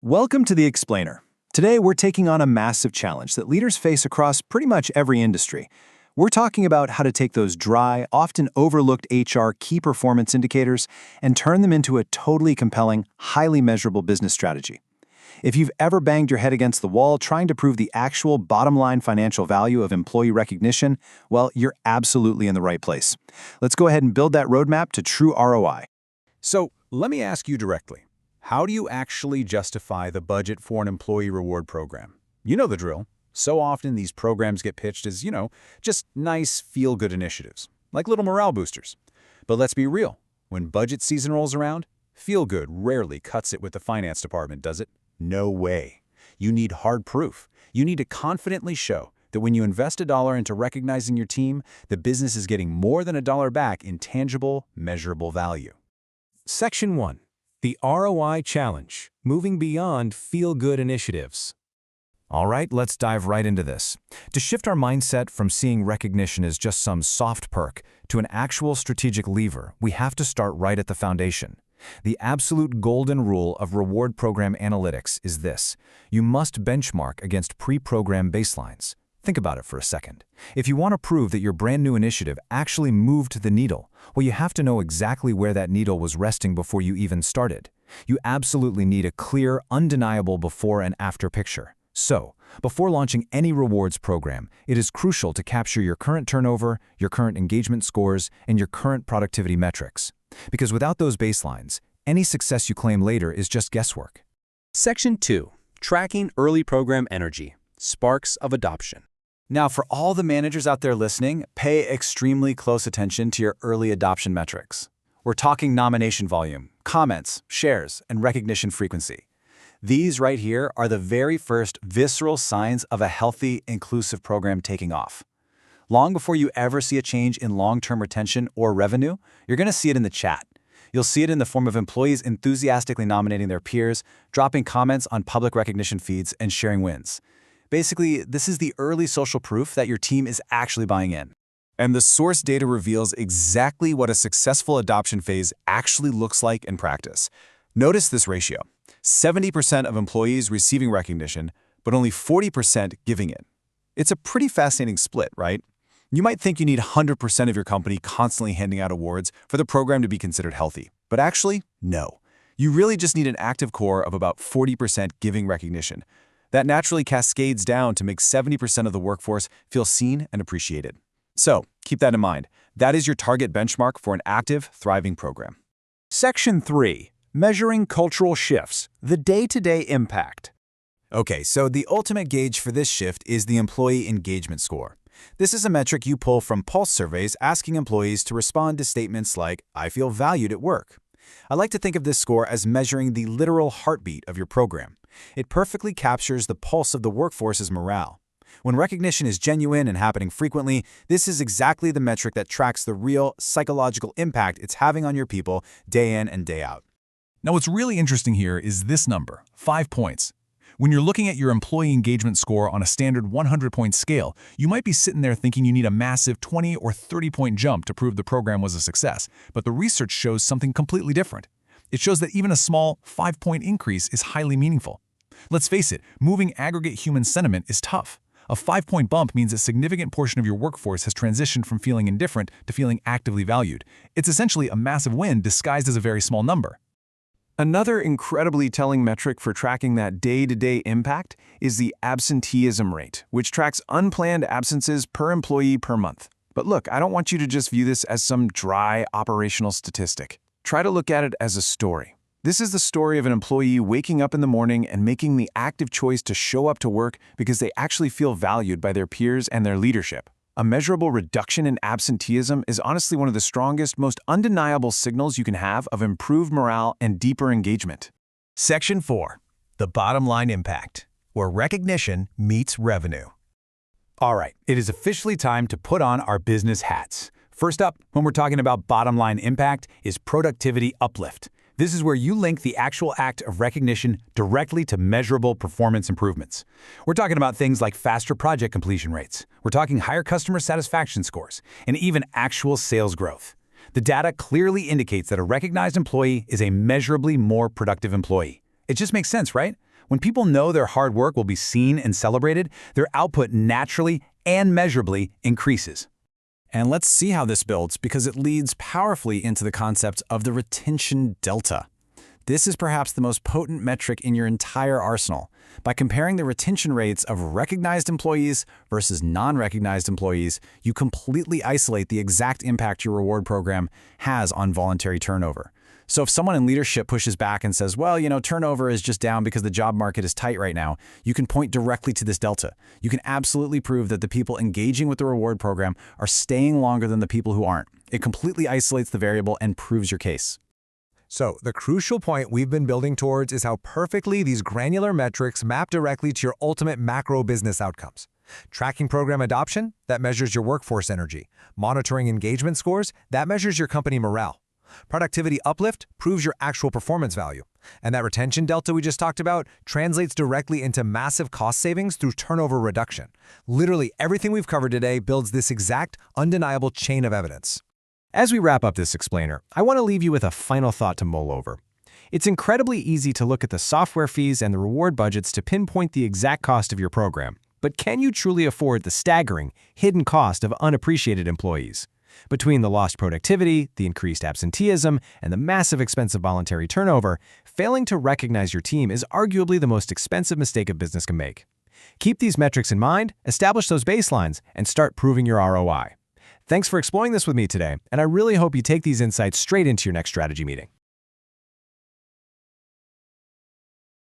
Welcome to The Explainer. Today, we're taking on a massive challenge that leaders face across pretty much every industry. We're talking about how to take those dry, often overlooked HR key performance indicators and turn them into a totally compelling, highly measurable business strategy. If you've ever banged your head against the wall trying to prove the actual bottom-line financial value of employee recognition, well, you're absolutely in the right place. Let's go ahead and build that roadmap to true ROI. So let me ask you directly. How do you actually justify the budget for an employee reward program? You know the drill. So often these programs get pitched as, just nice, feel-good initiatives, like little morale boosters. But let's be real. When budget season rolls around, feel-good rarely cuts it with the finance department, does it? No way. You need hard proof. You need to confidently show that when you invest $1 into recognizing your team, the business is getting more than $1 back in tangible, measurable value. Section 1. The ROI Challenge, moving beyond feel-good initiatives. All right, let's dive right into this. To shift our mindset from seeing recognition as just some soft perk to an actual strategic lever, we have to start right at the foundation. The absolute golden rule of reward program analytics is this: you must benchmark against pre-program baselines. Think about it for a second. If you want to prove that your brand new initiative actually moved the needle, well, you have to know exactly where that needle was resting before you even started. You absolutely need a clear, undeniable before and after picture. So, before launching any rewards program, it is crucial to capture your current turnover, your current engagement scores, and your current productivity metrics. Because without those baselines, any success you claim later is just guesswork. Section 2. Tracking early program energy. Sparks of adoption. Now, for all the managers out there listening, pay extremely close attention to your early adoption metrics. We're talking nomination volume, comments, shares, and recognition frequency. These right here are the very first visceral signs of a healthy, inclusive program taking off. Long before you ever see a change in long-term retention or revenue, you're going to see it in the chat. You'll see it in the form of employees enthusiastically nominating their peers, dropping comments on public recognition feeds, and sharing wins. Basically, this is the early social proof that your team is actually buying in. And the source data reveals exactly what a successful adoption phase actually looks like in practice. Notice this ratio: 70% of employees receiving recognition, but only 40% giving it. It's a pretty fascinating split, right? You might think you need 100% of your company constantly handing out awards for the program to be considered healthy. But actually, no. You really just need an active core of about 40% giving recognition. That naturally cascades down to make 70% of the workforce feel seen and appreciated. So, keep that in mind. That is your target benchmark for an active, thriving program. Section 3. Measuring cultural shifts. The day-to-day impact. Okay, so the ultimate gauge for this shift is the employee engagement score. This is a metric you pull from pulse surveys asking employees to respond to statements like, "I feel valued at work." I like to think of this score as measuring the literal heartbeat of your program. It perfectly captures the pulse of the workforce's morale. When recognition is genuine and happening frequently, this is exactly the metric that tracks the real psychological impact it's having on your people day in and day out. Now, what's really interesting here is this number, 5 points. When you're looking at your employee engagement score on a standard 100-point scale, you might be sitting there thinking you need a massive 20 or 30-point jump to prove the program was a success. But the research shows something completely different. It shows that even a small 5-point increase is highly meaningful. Let's face it, moving aggregate human sentiment is tough. A 5-point bump means a significant portion of your workforce has transitioned from feeling indifferent to feeling actively valued. It's essentially a massive win disguised as a very small number. Another incredibly telling metric for tracking that day-to-day impact is the absenteeism rate, which tracks unplanned absences per employee per month. But look, I don't want you to just view this as some dry operational statistic. Try to look at it as a story. This is the story of an employee waking up in the morning and making the active choice to show up to work because they actually feel valued by their peers and their leadership. A measurable reduction in absenteeism is honestly one of the strongest, most undeniable signals you can have of improved morale and deeper engagement. Section 4. The bottom line impact, where recognition meets revenue. All right, it is officially time to put on our business hats. First up, when we're talking about bottom line impact, is productivity uplift. This is where you link the actual act of recognition directly to measurable performance improvements. We're talking about things like faster project completion rates. We're talking higher customer satisfaction scores, and even actual sales growth. The data clearly indicates that a recognized employee is a measurably more productive employee. It just makes sense, right? When people know their hard work will be seen and celebrated, their output naturally and measurably increases. And let's see how this builds, because it leads powerfully into the concept of the retention delta. This is perhaps the most potent metric in your entire arsenal. By comparing the retention rates of recognized employees versus non-recognized employees, you completely isolate the exact impact your reward program has on voluntary turnover. So if someone in leadership pushes back and says, well, turnover is just down because the job market is tight right now, you can point directly to this delta. You can absolutely prove that the people engaging with the reward program are staying longer than the people who aren't. It completely isolates the variable and proves your case. So, the crucial point we've been building towards is how perfectly these granular metrics map directly to your ultimate macro business outcomes. Tracking program adoption, that measures your workforce energy. Monitoring engagement scores, that measures your company morale. Productivity uplift proves your actual performance value. And that retention delta we just talked about translates directly into massive cost savings through turnover reduction. Literally everything we've covered today builds this exact, undeniable chain of evidence. As we wrap up this explainer, I want to leave you with a final thought to mull over. It's incredibly easy to look at the software fees and the reward budgets to pinpoint the exact cost of your program. But can you truly afford the staggering, hidden cost of unappreciated employees? Between the lost productivity, the increased absenteeism, and the massive expense of voluntary turnover, failing to recognize your team is arguably the most expensive mistake a business can make. Keep these metrics in mind, establish those baselines, and start proving your ROI. Thanks for exploring this with me today, and I really hope you take these insights straight into your next strategy meeting.